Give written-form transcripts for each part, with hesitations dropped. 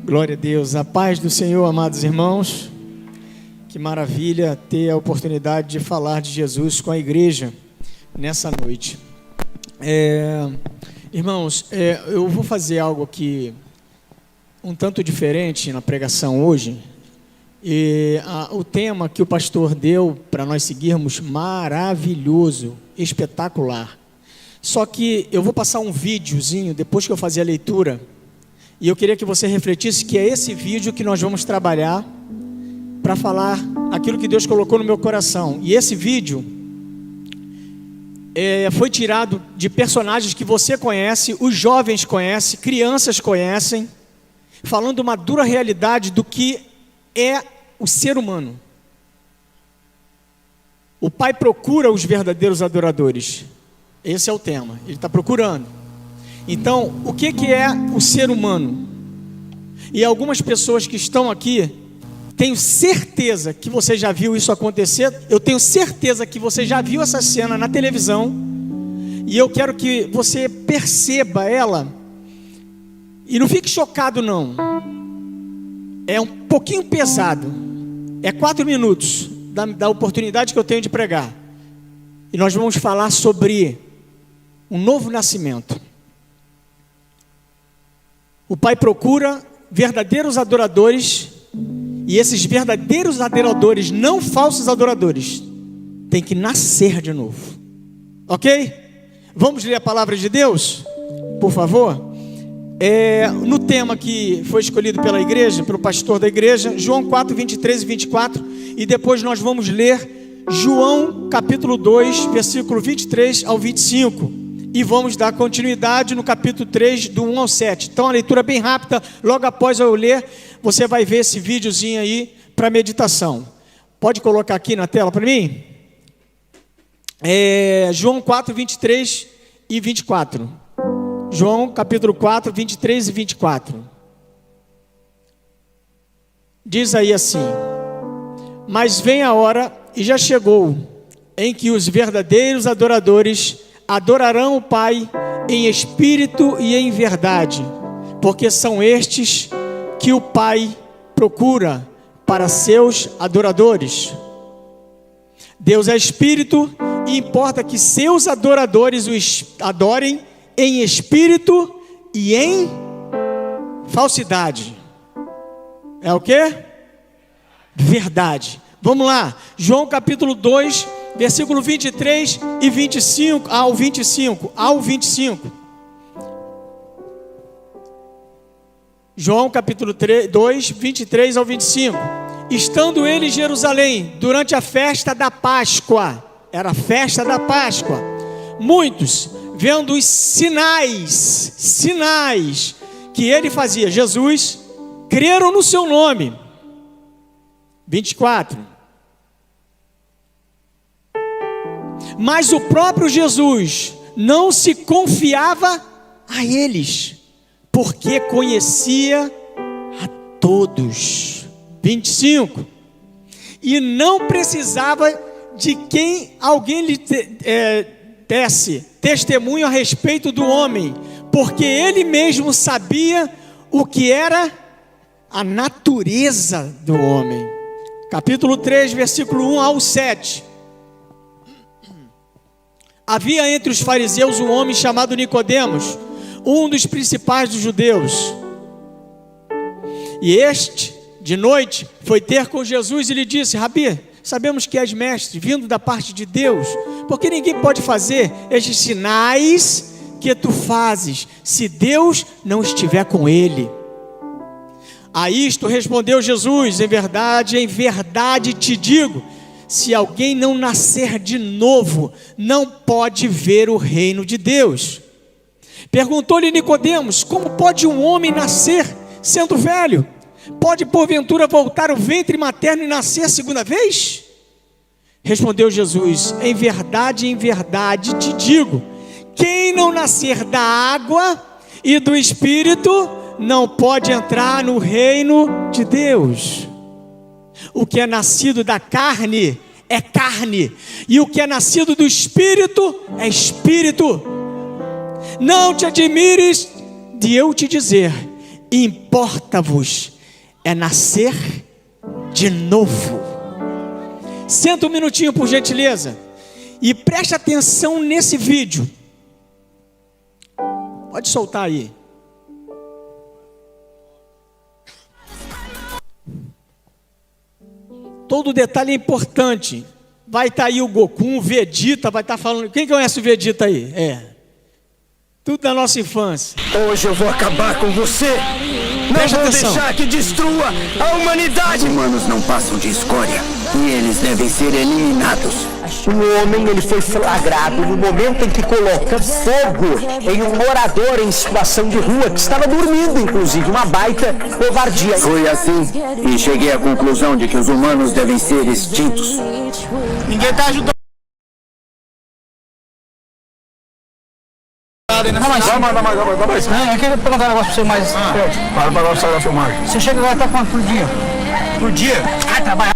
Glória a Deus, a paz do Senhor, amados irmãos. Que maravilha ter a oportunidade de falar de Jesus com a igreja nessa noite. Irmãos, eu vou fazer algo aqui um tanto diferente na pregação hoje. O tema que o pastor deu para nós seguirmos, maravilhoso, espetacular. Só que eu vou passar um videozinho depois que eu fazer a leitura. E eu queria que você refletisse que é esse vídeo que nós vamos trabalhar para falar aquilo que Deus colocou no meu coração. E esse vídeo foi tirado de personagens que você conhece, os jovens conhecem, crianças conhecem, falando uma dura realidade do que é o ser humano. O Pai procura os verdadeiros adoradores. Esse é o tema, Ele está procurando. Então, o que é o ser humano? E algumas pessoas que estão aqui, tenho certeza que você já viu isso acontecer. Eu tenho certeza que você já viu essa cena na televisão. E eu quero que você perceba ela. E não fique chocado não. É um pouquinho pesado. É 4 minutos da oportunidade que eu tenho de pregar. E nós vamos falar sobre um novo nascimento. O Pai procura verdadeiros adoradores, e esses verdadeiros adoradores, não falsos adoradores, têm que nascer de novo. Ok? Vamos ler a palavra de Deus, por favor? No tema que foi escolhido pela igreja, pelo pastor da igreja, João 4, 23 e 24, e depois nós vamos ler João capítulo 2, versículo 23 ao 25. E vamos dar continuidade no capítulo 3, do 1 ao 7. Então, a leitura é bem rápida. Logo após eu ler, você vai ver esse videozinho aí para meditação. Pode colocar aqui na tela para mim? João 4, 23 e 24. João capítulo 4, 23 e 24. Diz aí assim: mas vem a hora, e já chegou, em que os verdadeiros adoradores adorarão o Pai em espírito e em verdade, porque são estes que o Pai procura para seus adoradores. Deus é espírito e importa que seus adoradores o adorem em espírito e em falsidade. É o quê? Verdade. Vamos lá, João capítulo 2, versículo 23 e 25 ao 25. João capítulo 2, 23 ao 25. Estando ele em Jerusalém, durante a festa da Páscoa, era a festa da Páscoa, muitos, vendo os sinais que ele fazia, Jesus, creram no seu nome. 24. Mas o próprio Jesus não se confiava a eles, porque conhecia a todos. 25. E não precisava de quem alguém lhe desse testemunho a respeito do homem, porque ele mesmo sabia o que era a natureza do homem. Capítulo 3, versículo 1 ao 7. Havia entre os fariseus um homem chamado Nicodemos, um dos principais dos judeus. E este, de noite, foi ter com Jesus e lhe disse: Rabi, sabemos que és mestre, vindo da parte de Deus, porque ninguém pode fazer estes sinais que tu fazes, se Deus não estiver com ele. A isto respondeu Jesus: em verdade te digo, se alguém não nascer de novo, não pode ver o reino de Deus. Perguntou-lhe Nicodemos: como pode um homem nascer sendo velho? Pode porventura voltar ao ventre materno e nascer a segunda vez? Respondeu Jesus: em verdade te digo, quem não nascer da água e do Espírito não pode entrar no reino de Deus. O que é nascido da carne é carne, e o que é nascido do Espírito é Espírito. Não te admires de eu te dizer: Importa-vos é nascer de novo. Senta um minutinho, por gentileza, e preste atenção nesse vídeo. Pode soltar aí. Todo detalhe é importante. Vai estar aí o Goku, o Vegeta, vai estar falando. Quem conhece o Vegeta aí? Tudo da nossa infância. Hoje eu vou acabar com você. Presta Não vou atenção. deixar que destrua a humanidade. Os humanos não passam de escória e eles devem ser eliminados. O homem, ele foi flagrado no momento em que coloca fogo em um morador em situação de rua que estava dormindo, inclusive, uma baita covardia. Foi assim e cheguei à conclusão de que os humanos devem ser extintos. Ninguém tá ajudando. Vai mandar mais. Eu queria perguntar um negócio pra você mais. Para lançar a filmagem. Você chega agora, tá quanto por dia? Por dia? Trabalha.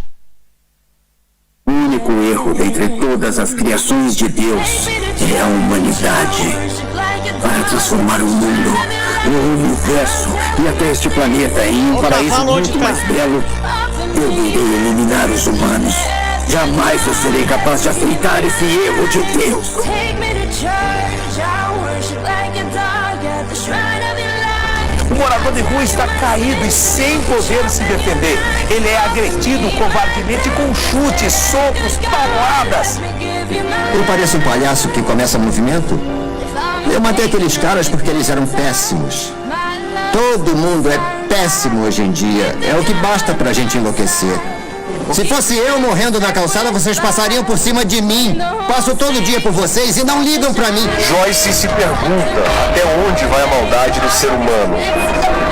O único erro dentre todas as criações de Deus é a humanidade. Para transformar o mundo, o universo e até este planeta em um paraíso muito mais belo, eu irei eliminar os humanos. Jamais eu serei capaz de aceitar esse erro de Deus. O morador de rua está caído e sem poder se defender. Ele é agredido covardemente com chutes, socos, pauladas. Eu pareço um palhaço que começa movimento? Eu matei aqueles caras porque eles eram péssimos. Todo mundo é péssimo hoje em dia. É o que basta pra gente enlouquecer. Se fosse eu morrendo na calçada, vocês passariam por cima de mim. Passo todo dia por vocês e não ligam pra mim. Joyce se pergunta até onde vai a maldade do ser humano.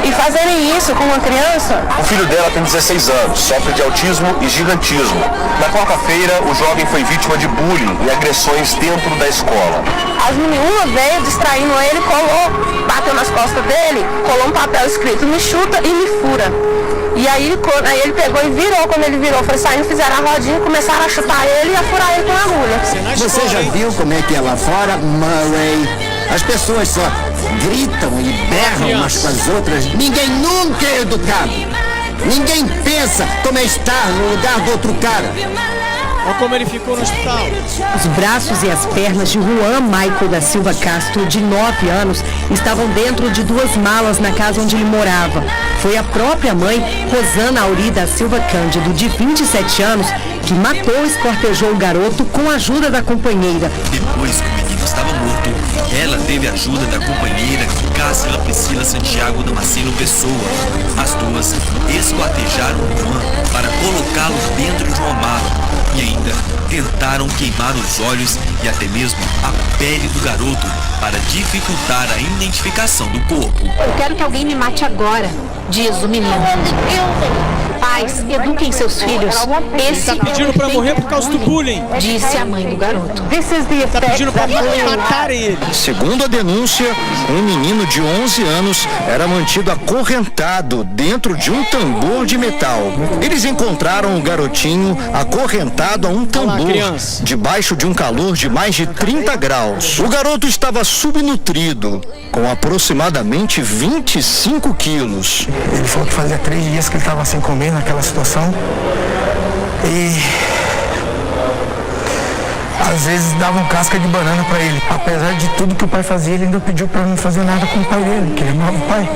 E fazerem isso com uma criança? O filho dela tem 16 anos, sofre de autismo e gigantismo. Na quarta-feira, o jovem foi vítima de bullying e agressões dentro da escola. As meninas veio distraindo ele, bateu nas costas dele, colou um papel escrito "me chuta e me fura". E aí ele pegou e virou. Quando ele virou, foi saindo, fizeram a rodinha, começaram a chutar ele e a furar ele com a agulha. Você já viu como é que é lá fora, Murray? As pessoas só gritam e berram umas com as outras. Ninguém nunca é educado. Ninguém pensa como é estar no lugar do outro cara. Olha como ele ficou no hospital. Os braços e as pernas de Juan Michael da Silva Castro, de 9 anos, estavam dentro de 2 malas na casa onde ele morava. Foi a própria mãe, Rosana Auri da Silva Cândido, de 27 anos, que matou e esquartejou o garoto com a ajuda da companheira. Depois que o menino estava morto, ela teve a ajuda da companheira Cássila Priscila Santiago Damasceno Pessoa. As duas esquartejaram o Juan para colocá-lo dentro de uma mala. E ainda tentaram queimar os olhos e até mesmo a pele do garoto para dificultar a identificação do corpo. Eu quero que alguém me mate agora, diz o menino. Pais, eduquem seus filhos. Esse Está pedindo para morrer por causa do bullying. disse a mãe do garoto. Está pedindo para matarem ele. Segundo a denúncia, um menino de 11 anos era mantido acorrentado dentro de um tambor de metal. Eles encontraram o garotinho acorrentado a um tambor, debaixo de um calor de mais de 30 graus. O garoto estava subnutrido, com aproximadamente 25 quilos. Ele falou que fazia 3 dias que ele estava sem comer naquela situação. E às vezes davam casca de banana para ele. Apesar de tudo que o pai fazia, ele ainda pediu para não fazer nada com o pai dele, que ele amava o pai.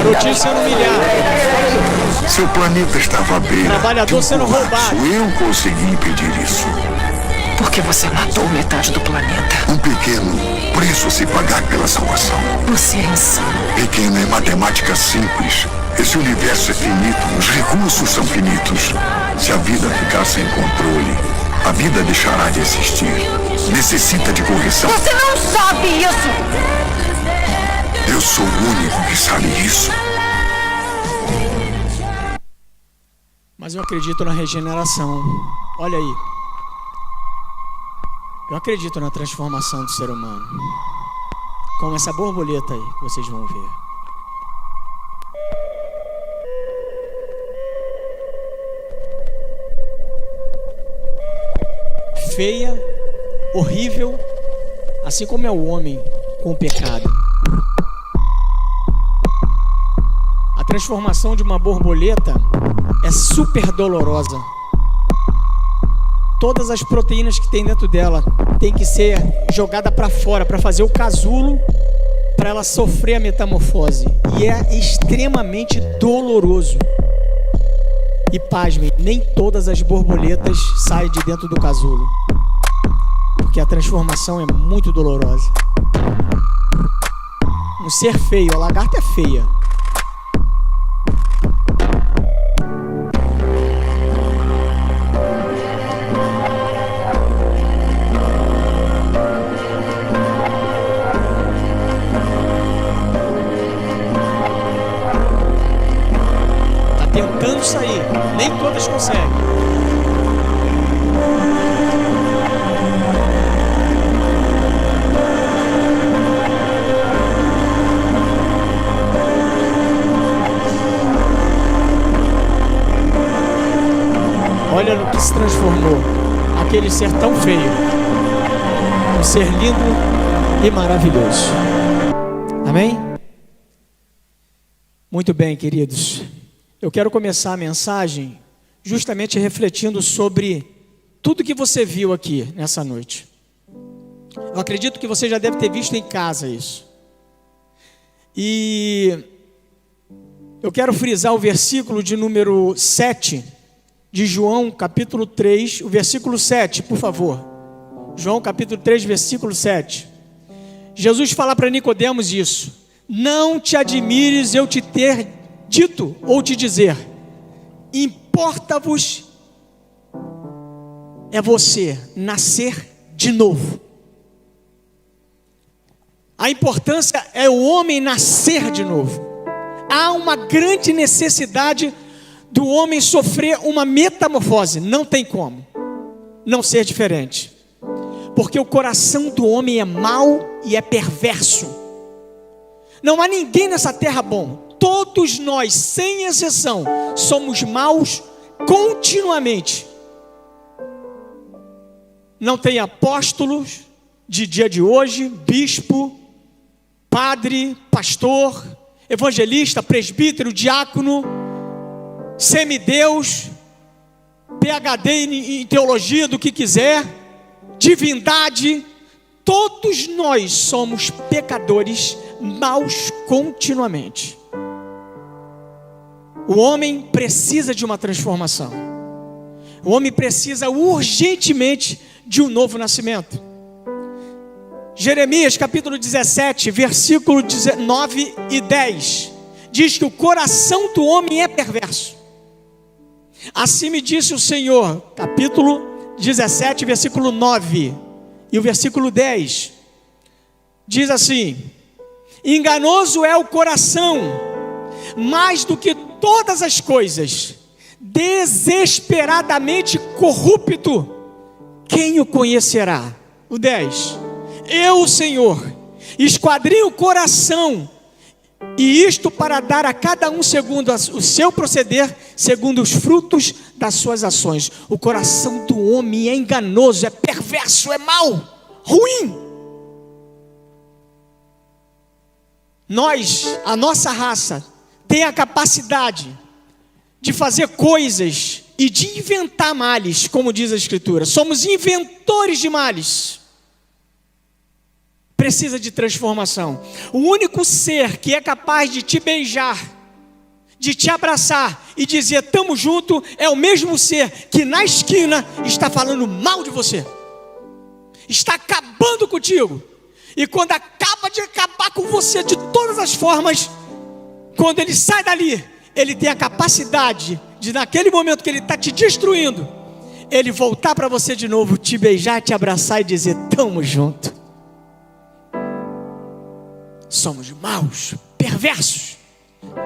Garotinho sendo humilhado. Seu planeta estava à beira. Trabalhador sendo roubado. Eu consegui impedir isso. Porque você matou metade do planeta. Um pequeno preço a se pagar pela salvação. Você é insano. Pequeno é matemática simples. Esse universo é finito, os recursos são finitos. Se a vida ficar sem controle, a vida deixará de existir. Necessita de correção. Você não sabe isso! Eu sou o único que sabe isso. Mas eu acredito na regeneração. Olha aí. Eu acredito na transformação do ser humano. Como essa borboleta aí que vocês vão ver. Feia, horrível, assim como é o homem com o pecado. A transformação de uma borboleta é super dolorosa. Todas as proteínas que tem dentro dela tem que ser jogada para fora para fazer o casulo, para ela sofrer a metamorfose. E é extremamente doloroso. E pasmem, nem todas as borboletas saem de dentro do casulo, porque a transformação é muito dolorosa. Um ser feio, a lagarta é feia. Tentando sair, nem todas conseguem. Olha no que se transformou aquele ser tão feio, um ser lindo e maravilhoso. Amém? Muito bem, queridos. Eu quero começar a mensagem justamente refletindo sobre tudo que você viu aqui nessa noite. Eu acredito que você já deve ter visto em casa isso. E eu quero frisar o versículo de número 7 de João, capítulo 3, o versículo 7, por favor. João, capítulo 3, versículo 7. Jesus fala para Nicodemos isso: não te admires eu te ter dito ou te dizer, importa-vos é você nascer de novo. A importância é o homem nascer de novo. Há uma grande necessidade do homem sofrer uma metamorfose. Não tem como não ser diferente, porque o coração do homem é mau e é perverso. Não há ninguém nessa terra bom. Todos nós, sem exceção, somos maus continuamente. Não tem apóstolos de dia de hoje, bispo, padre, pastor, evangelista, presbítero, diácono, semideus, PhD em teologia, do que quiser, divindade. Todos nós somos pecadores maus continuamente. O homem precisa de uma transformação. O homem precisa urgentemente de um novo nascimento. Jeremias capítulo 17, versículo 9 e 10, diz que o coração do homem é perverso. Assim me disse o Senhor, capítulo 17, versículo 9 e o versículo 10, diz assim: enganoso é o coração, mais do que todas as coisas, desesperadamente corrupto, quem o conhecerá? O 10, eu, o Senhor, esquadrinho o coração, e isto para dar a cada um segundo o seu proceder, segundo os frutos das suas ações. O coração do homem é enganoso, é perverso, é mau, ruim. A nossa raça tem a capacidade de fazer coisas e de inventar males, como diz a Escritura. Somos inventores de males. Precisa de transformação. O único ser que é capaz de te beijar, de te abraçar e dizer tamo junto, é o mesmo ser que na esquina está falando mal de você, está acabando contigo. E quando acaba de acabar com você de todas as formas, quando ele sai dali, ele tem a capacidade de, naquele momento que ele está te destruindo, ele voltar para você de novo, te beijar, te abraçar e dizer tamo junto. Somos maus, perversos.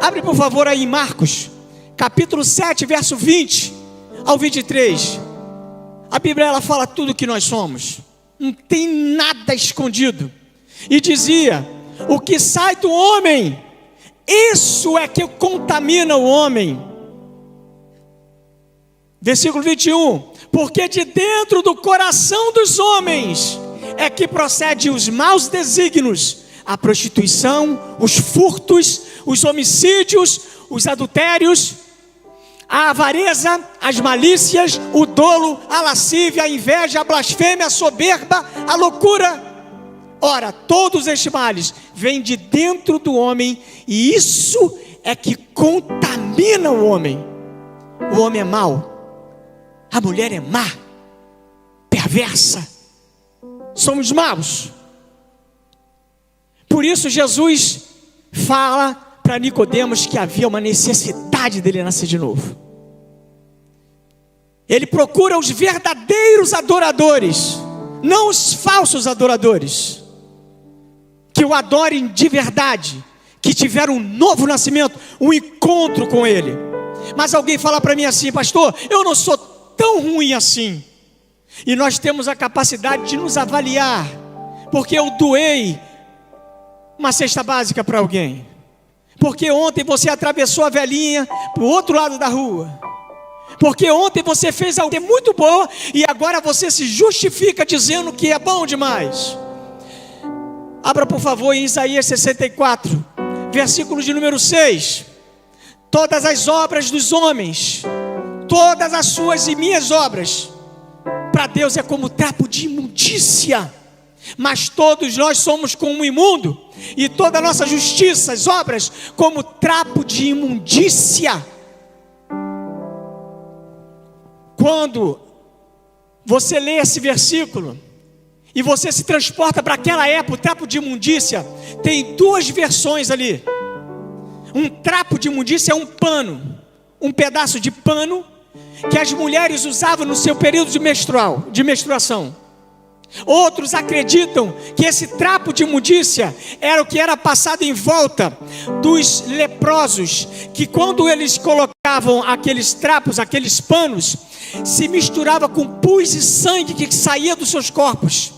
Abre por favor aí em Marcos, capítulo 7, verso 20 ao 23. A Bíblia ela fala tudo que nós somos, não tem nada escondido. E dizia: o que sai do homem, isso é que contamina o homem. Versículo 21, porque de dentro do coração dos homens é que procede os maus desígnios, a prostituição, os furtos, os homicídios, os adultérios, a avareza, as malícias, o dolo, a lascívia, a inveja, a blasfêmia, a soberba, a loucura. Ora, todos estes males vêm de dentro do homem, e isso é que contamina o homem. O homem é mau, a mulher é má, perversa, somos maus. Por isso Jesus fala para Nicodemos que havia uma necessidade dele nascer de novo. Ele procura os verdadeiros adoradores, não os falsos adoradores, que o adorem de verdade, que tiveram um novo nascimento, um encontro com Ele. Mas alguém fala para mim assim: pastor, eu não sou tão ruim assim. E nós temos a capacidade de nos avaliar, porque eu doei uma cesta básica para alguém, porque ontem você atravessou a velhinha para o outro lado da rua, porque ontem você fez algo muito bom e agora você se justifica dizendo que é bom demais. Abra por favor em Isaías 64, versículo de número 6. Todas as obras dos homens, todas as suas e minhas obras, para Deus é como trapo de imundícia, mas todos nós somos como imundo, e toda a nossa justiça, as obras, como trapo de imundícia. Quando você lê esse versículo e você se transporta para aquela época, o trapo de imundícia tem duas versões ali. Um trapo de imundícia é um pano, um pedaço de pano que as mulheres usavam no seu período de menstruação. Outros acreditam que esse trapo de imundícia era o que era passado em volta dos leprosos, que quando eles colocavam aqueles trapos, aqueles panos, se misturava com pus e sangue que saía dos seus corpos.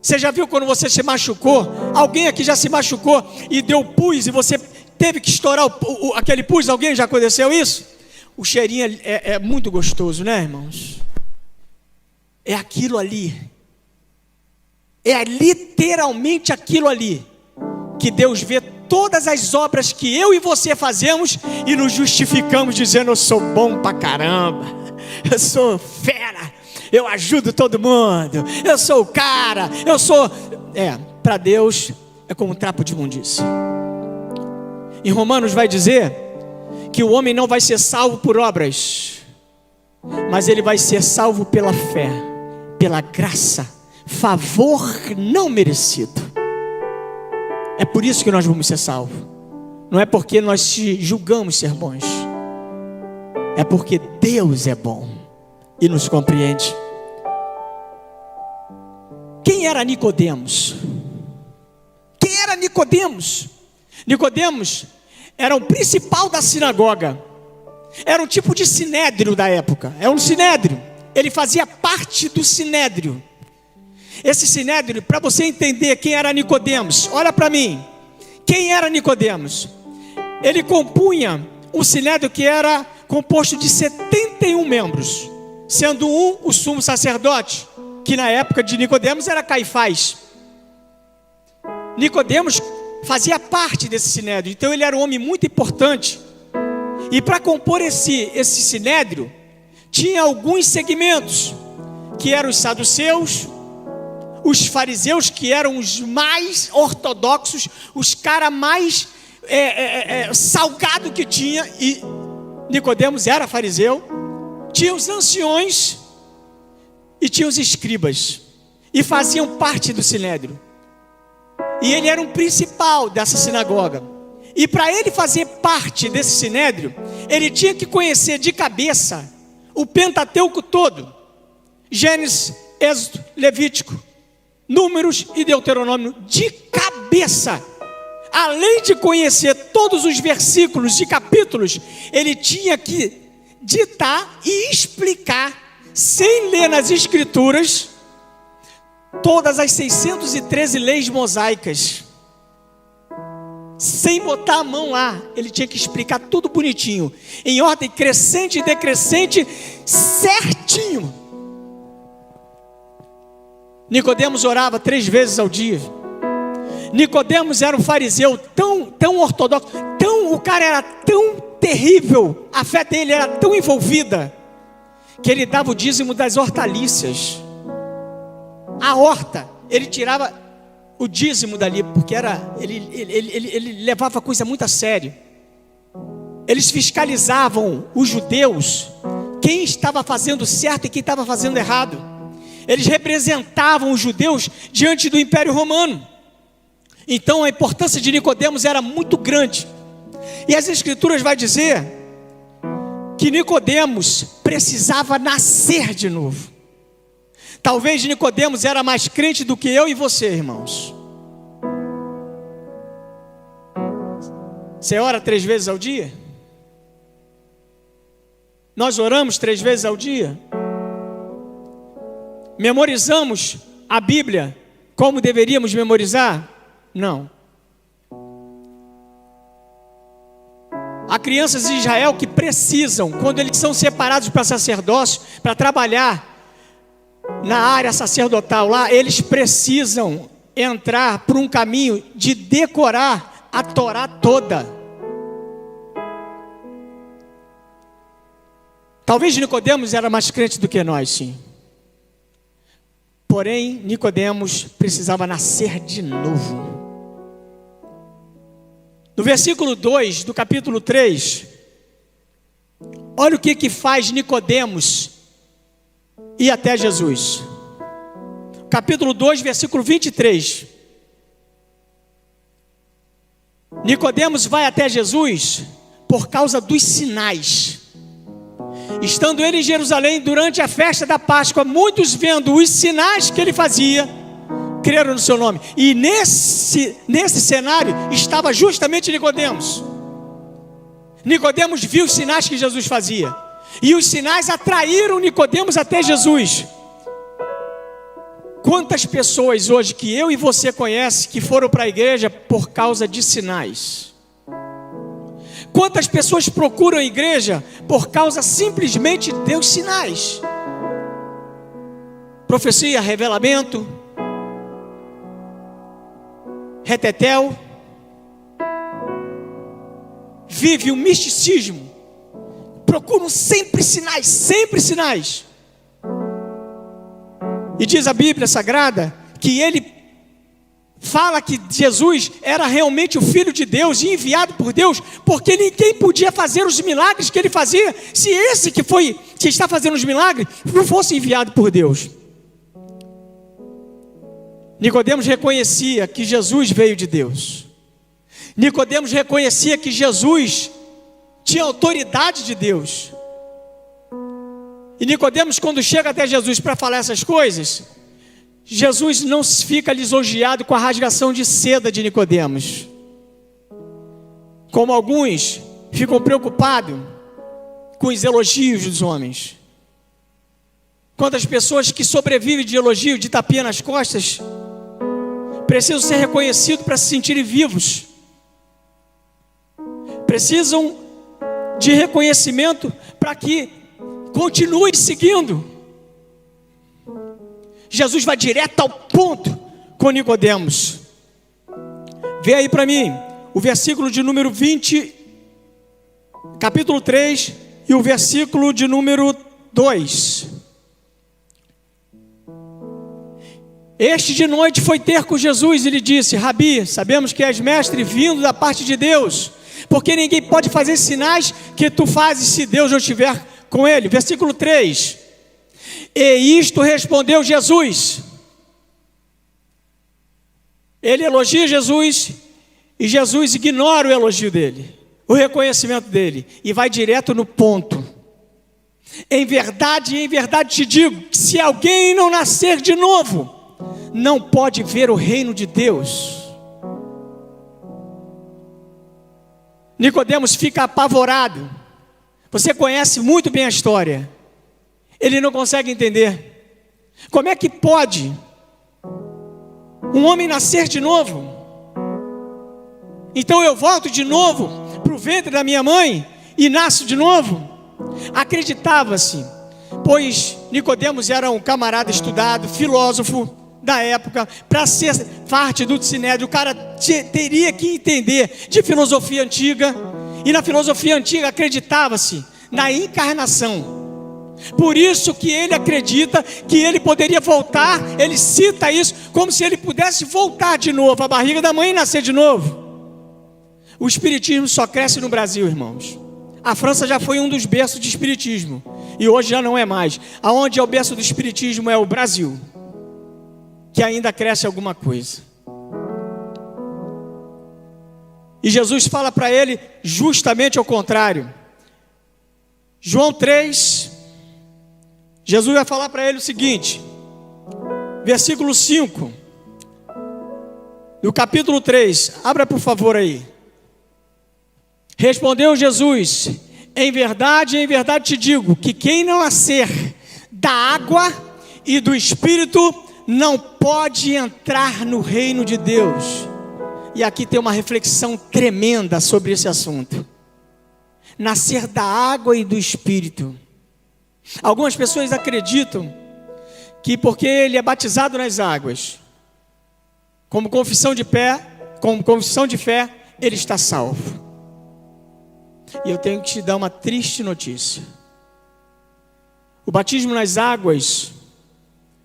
Você já viu quando você se machucou? Alguém aqui já se machucou e deu pus e você teve que estourar aquele pus? Alguém já aconteceu isso? O cheirinho é muito gostoso, né, irmãos? É aquilo ali. É literalmente aquilo ali que Deus vê todas as obras que eu e você fazemos e nos justificamos dizendo: eu sou bom pra caramba, eu sou fera, eu ajudo todo mundo, eu sou o cara, eu sou... para Deus é como um trapo de imundícia. Em Romanos vai dizer que o homem não vai ser salvo por obras, mas ele vai ser salvo pela fé, pela graça, favor não merecido. É por isso que nós vamos ser salvos. Não é porque nós julgamos ser bons, é porque Deus é bom e nos compreende. Quem era Nicodemos? Quem era Nicodemos? Nicodemos era o principal da sinagoga. Era um tipo de sinédrio da época. É um sinédrio. Ele fazia parte do sinédrio. Esse sinédrio, para você entender quem era Nicodemos, olha para mim. Quem era Nicodemos? Ele compunha um sinédrio que era composto de 71 membros, sendo um o sumo sacerdote, que na época de Nicodemos era Caifás. Nicodemos fazia parte desse sinédrio, então ele era um homem muito importante. E para compor esse sinédrio, tinha alguns segmentos, que eram os saduceus, os fariseus, que eram os mais ortodoxos, os caras mais salgado que tinha, e Nicodemos era fariseu. Tinha os anciões e tinha os escribas, e faziam parte do sinédrio. E ele era um principal dessa sinagoga. E para ele fazer parte desse sinédrio, ele tinha que conhecer de cabeça o Pentateuco todo: Gênesis, Êxodo, Levítico, Números e Deuteronômio, de cabeça. Além de conhecer todos os versículos de capítulos, ele tinha que ditar e explicar, sem ler nas escrituras, todas as 613 leis mosaicas. Sem botar a mão lá, ele tinha que explicar tudo bonitinho, em ordem crescente e decrescente, certinho. Nicodemos orava 3 vezes ao dia. Nicodemos era um fariseu tão ortodoxo, o cara era tão terrível, a fé dele era tão envolvida, que ele dava o dízimo das hortaliças. A horta, ele tirava o dízimo dali, porque ele levava a coisa muito a sério. Eles fiscalizavam os judeus, quem estava fazendo certo e quem estava fazendo errado. Eles representavam os judeus diante do Império Romano. Então a importância de Nicodemos era muito grande. E as Escrituras vai dizer que Nicodemos precisava nascer de novo. Talvez Nicodemos era mais crente do que eu e você, irmãos. Você ora 3 vezes ao dia? Nós oramos 3 vezes ao dia? Memorizamos a Bíblia como deveríamos memorizar? Não. Há crianças de Israel que precisam, quando eles são separados para sacerdócio, para trabalhar na área sacerdotal lá, eles precisam entrar por um caminho de decorar a Torá toda. Talvez Nicodemos era mais crente do que nós, sim. Porém, Nicodemos precisava nascer de novo. No versículo 2 do capítulo 3, olha o que faz Nicodemos ir até Jesus. Capítulo 2, versículo 23. Nicodemos vai até Jesus por causa dos sinais. Estando ele em Jerusalém durante a festa da Páscoa, muitos vendo os sinais que ele fazia, creram no seu nome. E nesse cenário estava justamente Nicodemos. Nicodemos viu os sinais que Jesus fazia, e os sinais atraíram Nicodemos até Jesus. Quantas pessoas hoje que eu e você conhece que foram para a igreja por causa de sinais? Quantas pessoas procuram a igreja por causa simplesmente dos sinais? Profecia, revelamento, retetel. Vive o misticismo. Procuram sempre sinais, sempre sinais. E diz a Bíblia Sagrada que ele fala que Jesus era realmente o Filho de Deus e enviado por Deus, porque ninguém podia fazer os milagres que ele fazia se esse que está fazendo os milagres não fosse enviado por Deus. Nicodemos reconhecia que Jesus veio de Deus. Nicodemos reconhecia que Jesus tinha autoridade de Deus. E Nicodemos, quando chega até Jesus para falar essas coisas, Jesus não fica lisonjeado com a rasgação de seda de Nicodemos, como alguns ficam preocupados com os elogios dos homens. Quantas pessoas que sobrevivem de elogio, de tapinha nas costas, precisam ser reconhecidos para se sentirem vivos. Precisam de reconhecimento para que continuem seguindo. Jesus vai direto ao ponto com Nicodemos. Vê aí para mim o versículo de número 20, capítulo 3, e o versículo de número 2. Este de noite foi ter com Jesus e lhe disse: Rabi, sabemos que és mestre vindo da parte de Deus, porque ninguém pode fazer sinais que tu fazes se Deus não estiver com ele. Versículo 3. E isto respondeu Jesus. Ele elogia Jesus e Jesus ignora o elogio dele, o reconhecimento dele, e vai direto no ponto. Em verdade te digo que se alguém não nascer de novo, não pode ver o reino de Deus. Nicodemos fica apavorado. Você conhece muito bem a história. Ele não consegue entender. Como é que pode um homem nascer de novo? Então eu volto de novo para o ventre da minha mãe e nasço de novo? Acreditava-se, pois Nicodemos era um camarada estudado, filósofo, da época, para ser parte do Sinédrio, o cara teria que entender de filosofia antiga, e na filosofia antiga acreditava-se na encarnação. Por isso que ele acredita que ele poderia voltar, ele cita isso como se ele pudesse voltar de novo, a barriga da mãe e nascer de novo. O espiritismo só cresce no Brasil, irmãos. A França já foi um dos berços de espiritismo, e hoje já não é mais. Aonde é o berço do espiritismo é o Brasil, que ainda cresce alguma coisa. E Jesus fala para ele justamente ao contrário. João 3, Jesus vai falar para ele o seguinte, versículo 5, do capítulo 3, abra por favor aí. Respondeu Jesus: em verdade te digo, que quem não nascer da água e do Espírito não pode entrar no reino de Deus. E aqui tem uma reflexão tremenda sobre esse assunto. Nascer da água e do Espírito. Algumas pessoas acreditam que porque ele é batizado nas águas, como confissão de fé, ele está salvo. E eu tenho que te dar uma triste notícia. O batismo nas águas,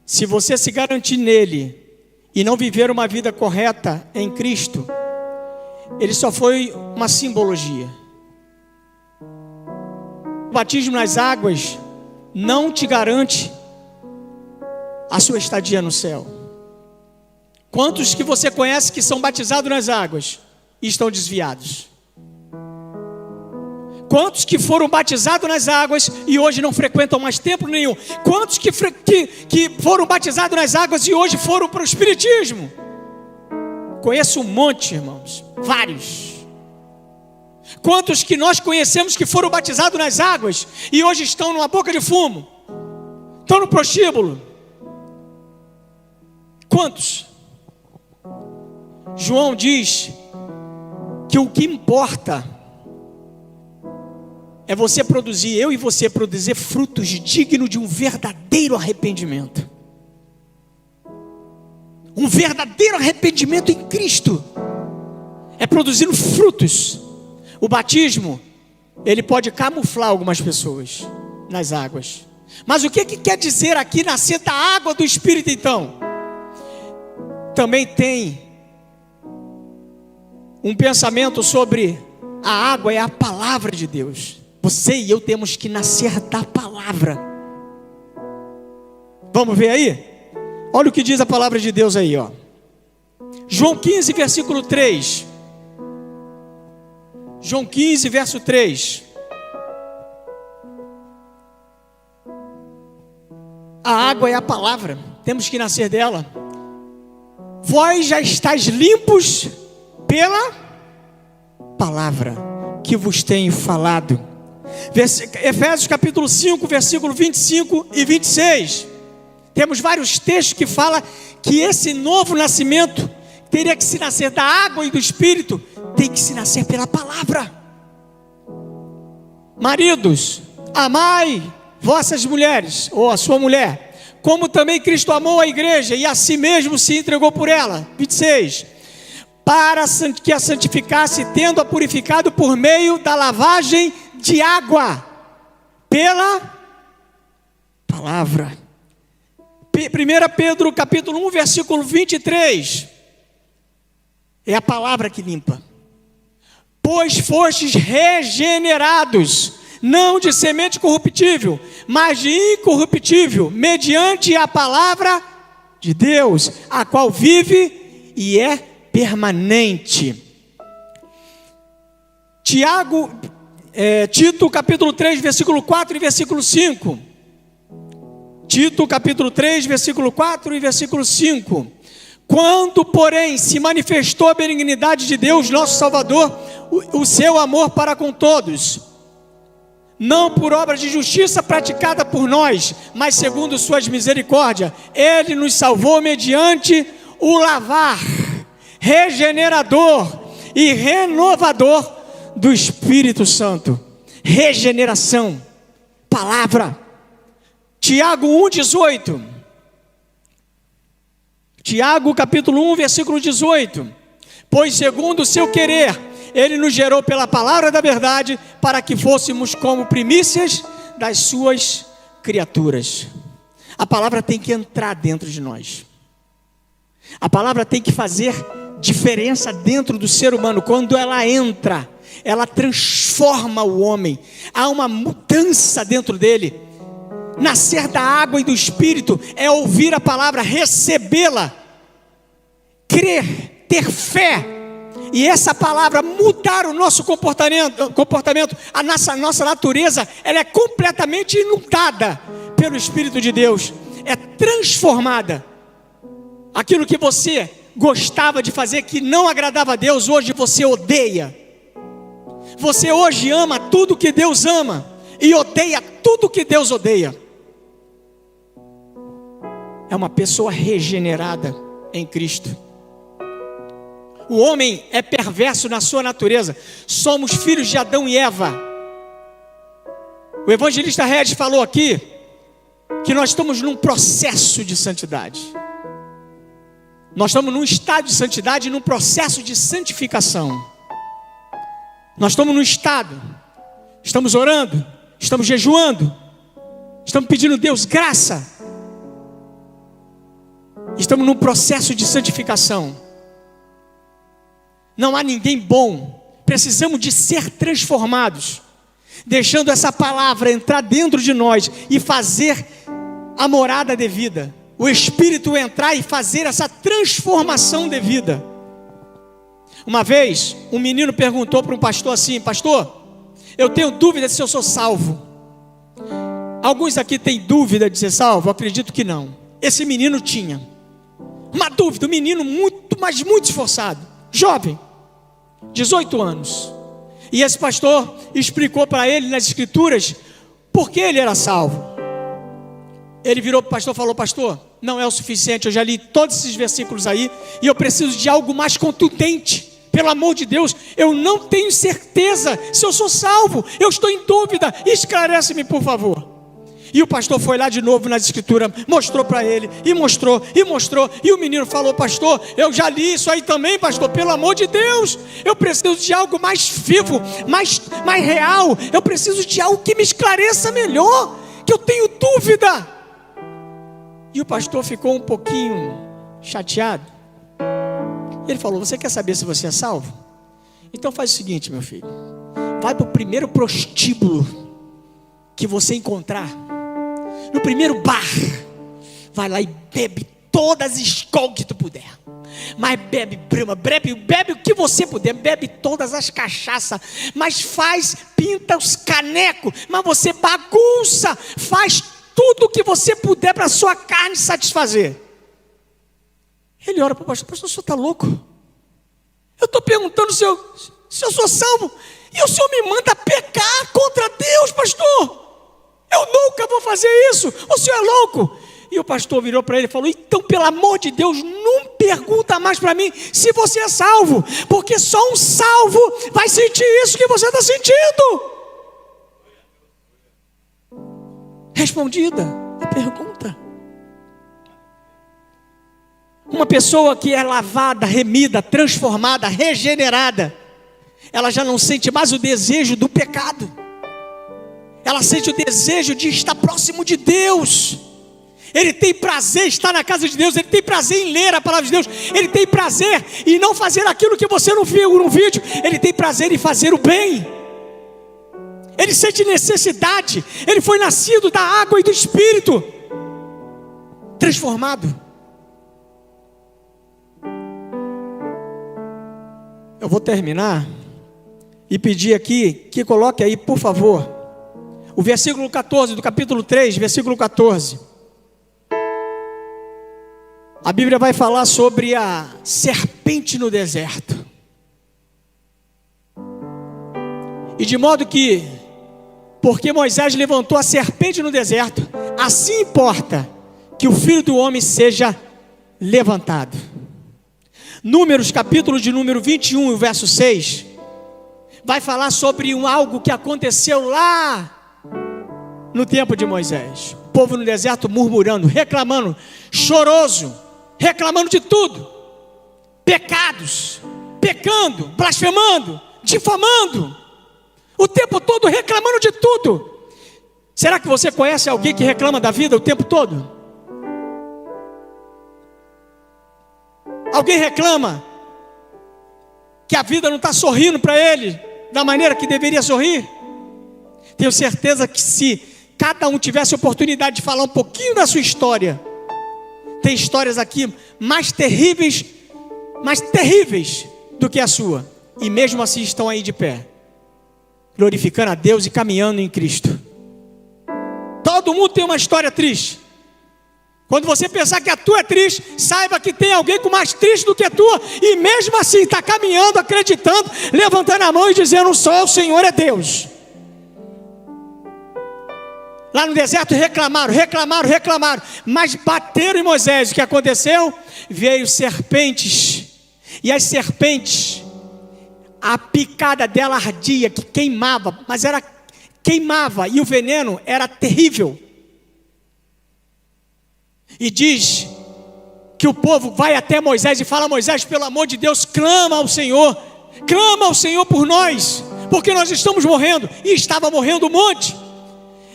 se você se garantir nele e não viver uma vida correta em Cristo, ele só foi uma simbologia. O batismo nas águas não te garante a sua estadia no céu. Quantos que você conhece que são batizados nas águas e estão desviados? Quantos que foram batizados nas águas e hoje não frequentam mais templo nenhum? Quantos que foram batizados nas águas e hoje foram para o espiritismo? Conheço um monte, irmãos, vários. Quantos que nós conhecemos que foram batizados nas águas e hoje estão numa boca de fumo? Estão no prostíbulo? Quantos? João diz que o que importa é você produzir, eu e você produzir frutos dignos de um verdadeiro arrependimento. Um verdadeiro arrependimento em Cristo é produzindo frutos. O batismo, ele pode camuflar algumas pessoas nas águas. Mas o que quer dizer aqui nascer da água do Espírito então? Também tem um pensamento sobre a água é a palavra de Deus. Você e eu temos que nascer da palavra. Vamos ver aí? Olha o que diz a palavra de Deus aí, ó. João 15, versículo 3. João 15, verso 3. A água é a palavra, temos que nascer dela. Vós já estáis limpos pela palavra que vos tenho falado. Efésios capítulo 5, versículo 25 e 26. Temos vários textos que falam que esse novo nascimento teria que se nascer da água e do Espírito, tem que se nascer pela palavra. Maridos, amai vossas mulheres, ou a sua mulher, como também Cristo amou a igreja e a si mesmo se entregou por ela. 26. Para que a santificasse, tendo-a purificado por meio da lavagem de água, pela palavra. 1 Pedro capítulo 1, versículo 23. É a palavra que limpa. Pois fostes regenerados, não de semente corruptível, mas de incorruptível, mediante a palavra de Deus, a qual vive e é permanente. Tito capítulo 3, versículo 4 e versículo 5. Tito capítulo 3, versículo 4 e versículo 5. Quando, porém, se manifestou a benignidade de Deus, nosso Salvador, o seu amor para com todos, não por obra de justiça praticada por nós, mas segundo suas misericórdias, ele nos salvou mediante o lavar regenerador e renovador do Espírito Santo. Regeneração, palavra. Tiago 1,18. Tiago capítulo 1, versículo 18. Pois segundo o seu querer, Ele nos gerou pela palavra da verdade, para que fôssemos como primícias das suas criaturas. A palavra tem que entrar dentro de nós. A palavra tem que fazer diferença dentro do ser humano. Quando ela entra, ela transforma o homem. Há uma mudança dentro dele. Nascer da água e do Espírito é ouvir a palavra, recebê-la, crer, ter fé, e essa palavra mudar o nosso comportamento. A nossa natureza, ela é completamente inundada pelo Espírito de Deus, é transformada. Aquilo que você gostava de fazer, que não agradava a Deus, hoje você odeia. Você hoje ama tudo que Deus ama e odeia tudo que Deus odeia. É uma pessoa regenerada em Cristo. O homem é perverso na sua natureza. Somos filhos de Adão e Eva. O evangelista Regis falou aqui que nós estamos num processo de santidade. Nós estamos num estado de santidade e num processo de santificação. Nós estamos num estado, estamos orando, estamos jejuando, estamos pedindo a Deus graça. Estamos num processo de santificação. Não há ninguém bom. Precisamos de ser transformados, deixando essa palavra entrar dentro de nós e fazer a morada devida. O Espírito entrar e fazer essa transformação devida. Uma vez, um menino perguntou para um pastor assim: pastor, eu tenho dúvida se eu sou salvo. Alguns aqui têm dúvida de ser salvo? Eu acredito que não. Esse menino tinha uma dúvida, um menino mas muito esforçado, jovem, 18 anos. E esse pastor explicou para ele nas escrituras por que ele era salvo. Ele virou para o pastor e falou: pastor, não é o suficiente, eu já li todos esses versículos aí, e eu preciso de algo mais contundente. Pelo amor de Deus, eu não tenho certeza se eu sou salvo, eu estou em dúvida, esclarece-me por favor. E o pastor foi lá de novo nas escrituras, mostrou para ele, e mostrou, e o menino falou: pastor, eu já li isso aí também, pastor, pelo amor de Deus, eu preciso de algo mais vivo, mais real, eu preciso de algo que me esclareça melhor, que eu tenho dúvida. E o pastor ficou um pouquinho chateado. Ele falou: você quer saber se você é salvo? Então faz o seguinte, meu filho, vai para o primeiro prostíbulo que você encontrar, no primeiro bar, vai lá e bebe todas as escolas que tu puder, mas bebe Brahma, bebe o que você puder, bebe todas as cachaças, mas pinta os canecos, mas você bagunça, faz tudo o que você puder para a sua carne satisfazer. Ele ora para o pastor: pastor, o senhor está louco? Eu estou perguntando se eu sou salvo, e o senhor me manda pecar contra Deus, pastor. Eu nunca vou fazer isso, o senhor é louco. E o pastor virou para ele e falou: então, pelo amor de Deus, não pergunta mais para mim se você é salvo, porque só um salvo vai sentir isso que você está sentindo. Respondida a pergunta. Uma pessoa que é lavada, remida, transformada, regenerada, ela já não sente mais o desejo do pecado. Ela sente o desejo de estar próximo de Deus. Ele tem prazer em estar na casa de Deus. Ele tem prazer em ler a palavra de Deus. Ele tem prazer em não fazer aquilo que você não viu no vídeo. Ele tem prazer em fazer o bem. Ele sente necessidade. Ele foi nascido da água e do Espírito, transformado. Eu vou terminar e pedir aqui que coloque aí, por favor, o versículo 14 do capítulo 3, versículo 14. A Bíblia vai falar sobre a serpente no deserto. E de modo que, porque Moisés levantou a serpente no deserto, assim importa que o Filho do Homem seja levantado. Números, capítulo de número 21, verso 6, vai falar sobre algo que aconteceu lá no tempo de Moisés. O povo no deserto murmurando, reclamando, choroso, reclamando de tudo, pecados, pecando, blasfemando, difamando, o tempo todo reclamando de tudo. Será que você conhece alguém que reclama da vida o tempo todo? Alguém reclama que a vida não está sorrindo para ele da maneira que deveria sorrir? Tenho certeza que se cada um tivesse a oportunidade de falar um pouquinho da sua história, tem histórias aqui mais terríveis do que a sua, e mesmo assim estão aí de pé, glorificando a Deus e caminhando em Cristo. Todo mundo tem uma história triste. Quando você pensar que a tua é triste, saiba que tem alguém com mais triste do que a tua, e mesmo assim está caminhando, acreditando, levantando a mão e dizendo: só o Senhor é Deus. Lá no deserto reclamaram, mas bateram em Moisés. O que aconteceu? Veio serpentes, e as serpentes, a picada dela ardia, que queimava, queimava, e o veneno era terrível. E diz que o povo vai até Moisés e fala: Moisés, pelo amor de Deus, clama ao Senhor por nós, porque nós estamos morrendo. E estava morrendo um monte.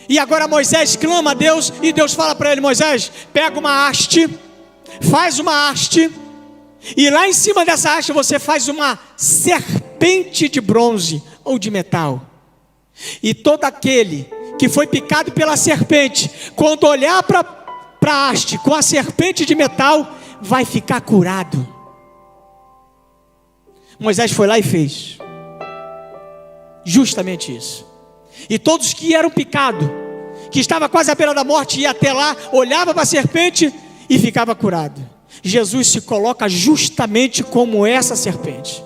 E agora Moisés clama a Deus, e Deus fala para ele: Moisés, pega uma haste, faz uma haste, e lá em cima dessa haste você faz uma serpente de bronze ou de metal. E todo aquele que foi picado pela serpente, quando olhar para a haste com a serpente de metal, vai ficar curado. Moisés foi lá e fez justamente isso. E todos que eram picados, que estava quase à beira da morte, ia até lá, olhava para a serpente e ficava curado. Jesus se coloca justamente como essa serpente.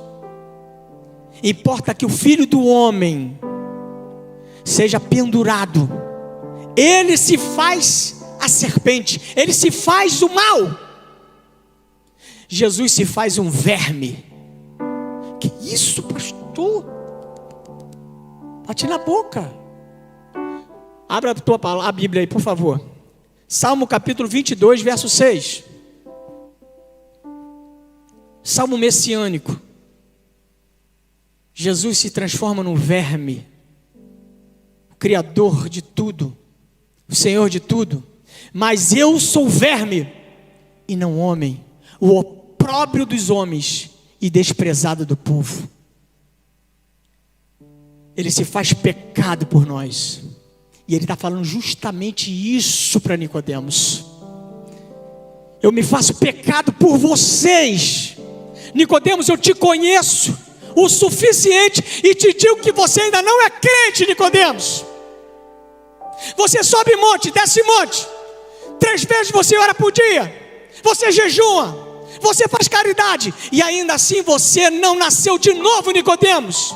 Importa que o Filho do Homem seja pendurado. Ele se faz a serpente, ele se faz o mal. Jesus se faz um verme. Que isso, pastor? Bate na boca. Abra a Bíblia aí, por favor. Salmo capítulo 22, verso 6. Salmo messiânico. Jesus se transforma num verme, o Criador de tudo, o Senhor de tudo. Mas eu sou verme e não homem, o opróbrio dos homens e desprezado do povo. Ele se faz pecado por nós. E ele está falando justamente isso para Nicodemos. Eu me faço pecado por vocês. Nicodemos, eu te conheço o suficiente e te digo que você ainda não é crente, Nicodemos. Você sobe monte, desce monte, 3 vezes você ora por dia, você jejua, você faz caridade, e ainda assim você não nasceu de novo, Nicodemos,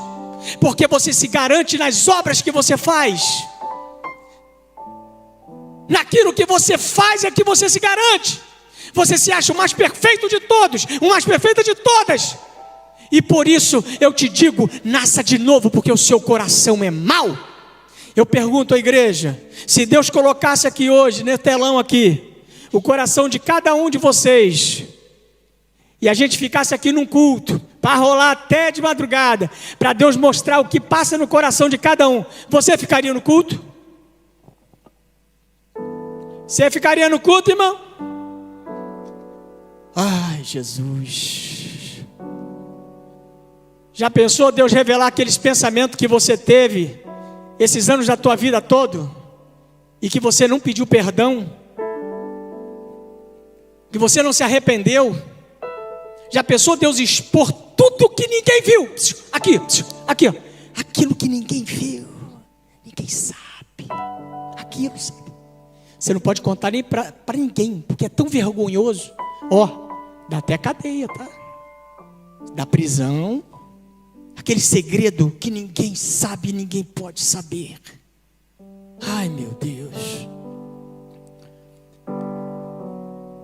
porque você se garante nas obras que você faz. Naquilo que você faz é que você se garante. Você se acha o mais perfeito de todos, o mais perfeita de todas. E por isso eu te digo, nasça de novo, porque o seu coração é mau. Eu pergunto à igreja, se Deus colocasse aqui hoje, no telão aqui, o coração de cada um de vocês, e a gente ficasse aqui num culto, para rolar até de madrugada, para Deus mostrar o que passa no coração de cada um, você ficaria no culto? Você ficaria no culto, irmão? Ai, Jesus. Já pensou Deus revelar aqueles pensamentos que você teve esses anos da tua vida todo, e que você não pediu perdão, que você não se arrependeu? Já pensou Deus expor tudo que ninguém viu? Aqui, ó, aquilo que ninguém viu, ninguém sabe, aquilo sabe. Você não pode contar nem para ninguém, porque é tão vergonhoso. Dá até cadeia, tá? Da prisão. Aquele segredo que ninguém sabe, ninguém pode saber. Ai, meu Deus.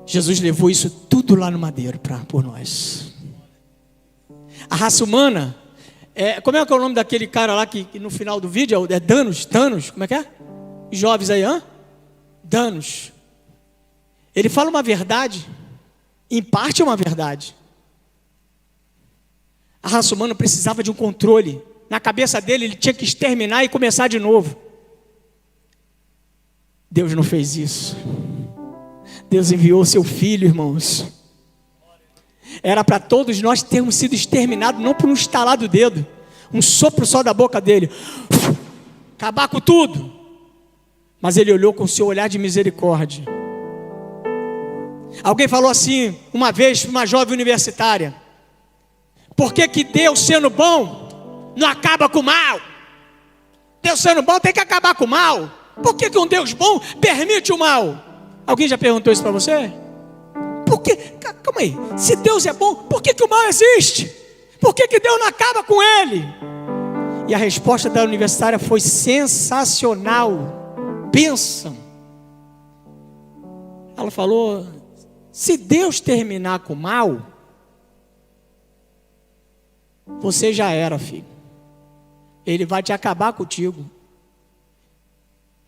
Jesus levou isso tudo lá no madeiro por nós. A raça humana, como é que é o nome daquele cara lá que no final do vídeo é Thanos, como é que é? Jovens aí, Thanos. Ele fala uma verdade. Em parte é uma verdade. A raça humana precisava de um controle. Na cabeça dele, ele tinha que exterminar e começar de novo. Deus não fez isso. Deus enviou seu Filho, irmãos. Era para todos nós termos sido exterminados, não por um estalar do dedo, um sopro só da boca dele, acabar com tudo. Mas ele olhou com seu olhar de misericórdia. Alguém falou assim, uma vez, para uma jovem universitária: por que Deus, sendo bom, não acaba com o mal? Deus sendo bom tem que acabar com o mal. Por que um Deus bom permite o mal? Alguém já perguntou isso para você? Por que? Calma aí. Se Deus é bom, por que o mal existe? Por que Deus não acaba com ele? E a resposta da universitária foi sensacional. Bênção. Ela falou: se Deus terminar com o mal, você já era, filho. Ele vai te acabar contigo.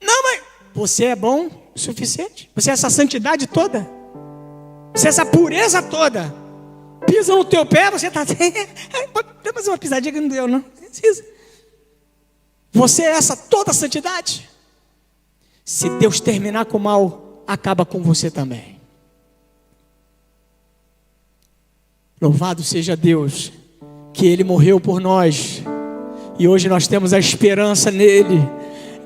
Não, mas você é bom o suficiente. Você é essa santidade toda. Você é essa pureza toda. Pisa no teu pé, você está... Deu mais uma pisadinha que não deu, não precisa. Você é essa toda santidade. Se Deus terminar com o mal, acaba com você também. Louvado seja Deus, que Ele morreu por nós. E hoje nós temos a esperança nele,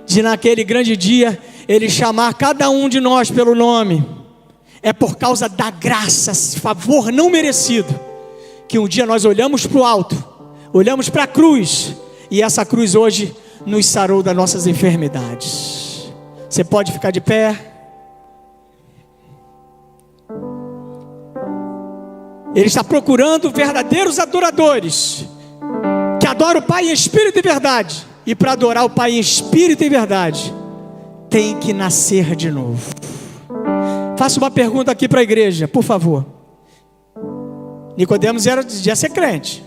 de naquele grande dia, Ele chamar cada um de nós pelo nome. É por causa da graça, favor não merecido, que um dia nós olhamos para o alto, olhamos para a cruz, e essa cruz hoje nos sarou das nossas enfermidades. Você pode ficar de pé. Ele está procurando verdadeiros adoradores, que adoram o Pai em espírito e verdade. E para adorar o Pai em espírito e verdade, tem que nascer de novo. Faço uma pergunta aqui para a igreja, por favor. Nicodemos devia ser crente.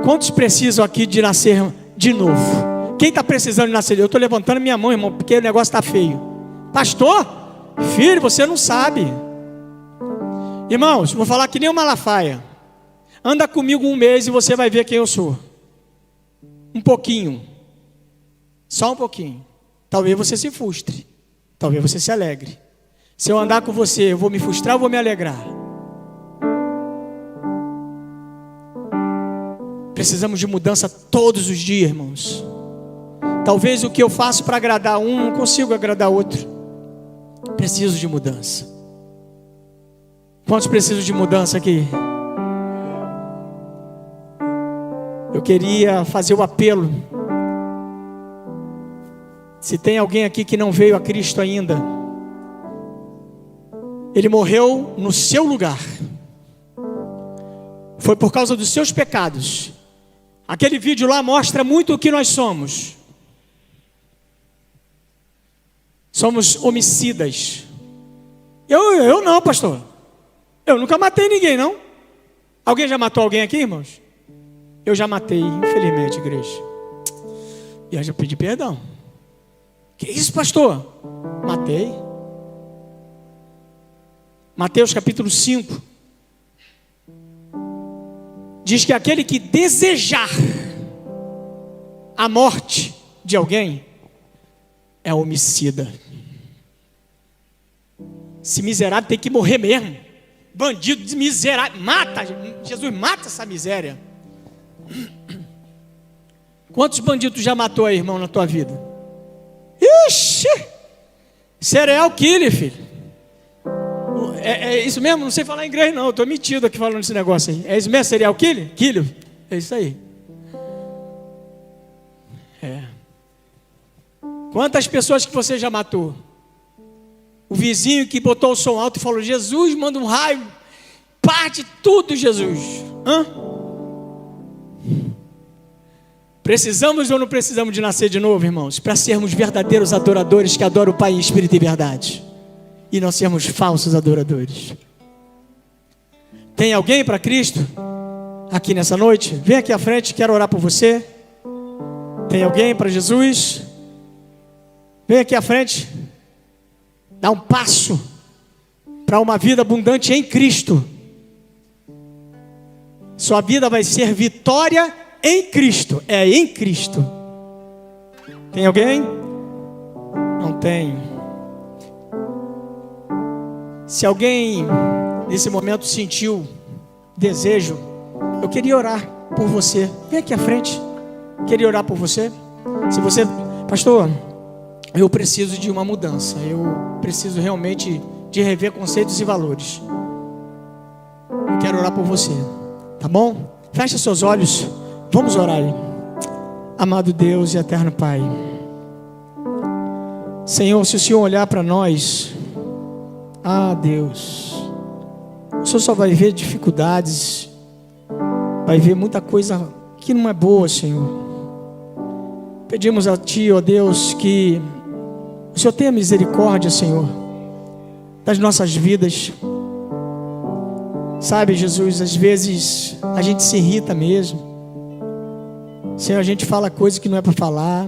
Quantos precisam aqui de nascer de novo? Quem está precisando de nascer? Eu estou levantando minha mão, irmão, porque o negócio está feio. Pastor? Filho, você não sabe. Irmãos, vou falar que nem o Malafaia. Anda comigo um mês e você vai ver quem eu sou. Um pouquinho. Só um pouquinho. Talvez você se frustre. Talvez você se alegre. Se eu andar com você, eu vou me frustrar ou vou me alegrar? Precisamos de mudança todos os dias, irmãos. Talvez o que eu faço para agradar um, não consigo agradar outro. Preciso de mudança. Quantos precisam de mudança aqui? Eu queria fazer o apelo. Se tem alguém aqui que não veio a Cristo ainda, Ele morreu no seu lugar. Foi por causa dos seus pecados. Aquele vídeo lá mostra muito o que nós somos. Somos homicidas. Eu não, pastor. Eu nunca matei ninguém, não. Alguém já matou alguém aqui, irmãos? Eu já matei, infelizmente, igreja. E eu já pedi perdão. Que isso, pastor? Matei. Mateus capítulo 5 diz que aquele que desejar a morte de alguém é homicida. Esse miserável tem que morrer mesmo. Bandido miserável, mata. Jesus mata essa miséria. Quantos bandidos já matou aí, irmão, na tua vida? Ixi! Serial killer, filho. É isso mesmo? Não sei falar inglês não, eu estou metido aqui falando esse negócio aí. É isso mesmo, serial killer? Killer? É isso aí. Quantas pessoas que você já matou? O vizinho que botou o som alto e falou: Jesus, manda um raio, parte tudo, Jesus. Precisamos ou não precisamos de nascer de novo, irmãos? Para sermos verdadeiros adoradores que adoram o Pai em espírito e verdade, e não sermos falsos adoradores. Tem alguém para Cristo aqui nessa noite? Vem aqui à frente, quero orar por você. Tem alguém para Jesus? Vem aqui à frente. Dá um passo para uma vida abundante em Cristo. Sua vida vai ser vitória em Cristo. É em Cristo. Tem alguém? Não tem. Se alguém nesse momento sentiu desejo, eu queria orar por você. Vem aqui à frente. Queria orar por você. Se você, pastor, eu preciso de uma mudança. Eu preciso realmente de rever conceitos e valores. Eu quero orar por você. Tá bom? Feche seus olhos. Vamos orar aí. Amado Deus e eterno Pai, Senhor, se o Senhor olhar para nós, Deus, o Senhor só vai ver dificuldades, vai ver muita coisa que não é boa, Senhor. Pedimos a Ti, ó Deus, que o Senhor tenha misericórdia, Senhor, das nossas vidas. Sabe, Jesus, às vezes a gente se irrita mesmo. Senhor, a gente fala coisas que não é para falar.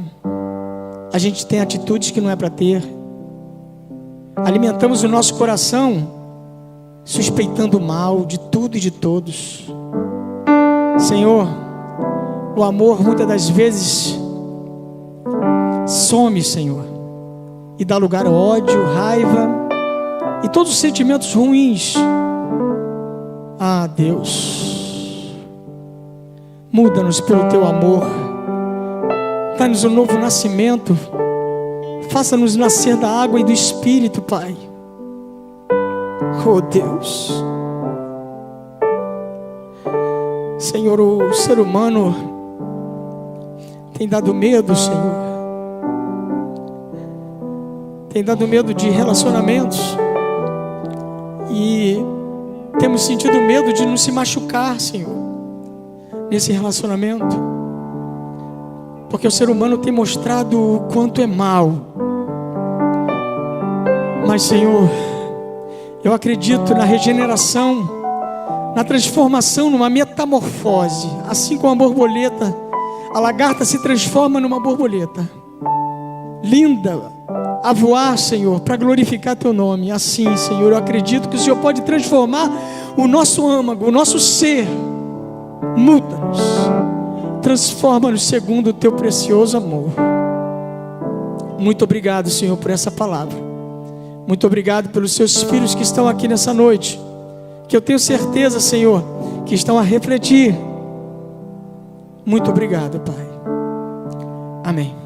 A gente tem atitudes que não é para ter. Alimentamos o nosso coração suspeitando mal de tudo e de todos. Senhor, o amor muitas das vezes some, Senhor, e dá lugar ao ódio, raiva e todos os sentimentos ruins. Deus, muda-nos pelo Teu amor, dá-nos um novo nascimento, faça-nos nascer da água e do Espírito, Pai. Oh Deus, Senhor, o ser humano tem dado medo, Senhor, tem dado medo de relacionamentos e temos sentido medo de não se machucar, Senhor, nesse relacionamento, porque o ser humano tem mostrado o quanto é mal. Mas, Senhor, eu acredito na regeneração, na transformação, numa metamorfose. Assim como a borboleta, a lagarta se transforma numa borboleta linda, a voar, Senhor, para glorificar Teu nome. Assim, Senhor, eu acredito que o Senhor pode transformar o nosso âmago, o nosso ser. Muda-nos, transforma-nos segundo o Teu precioso amor. Muito obrigado, Senhor, por essa palavra. Muito obrigado pelos Seus filhos que estão aqui nessa noite, que eu tenho certeza, Senhor, que estão a refletir. Muito obrigado, Pai. Amém.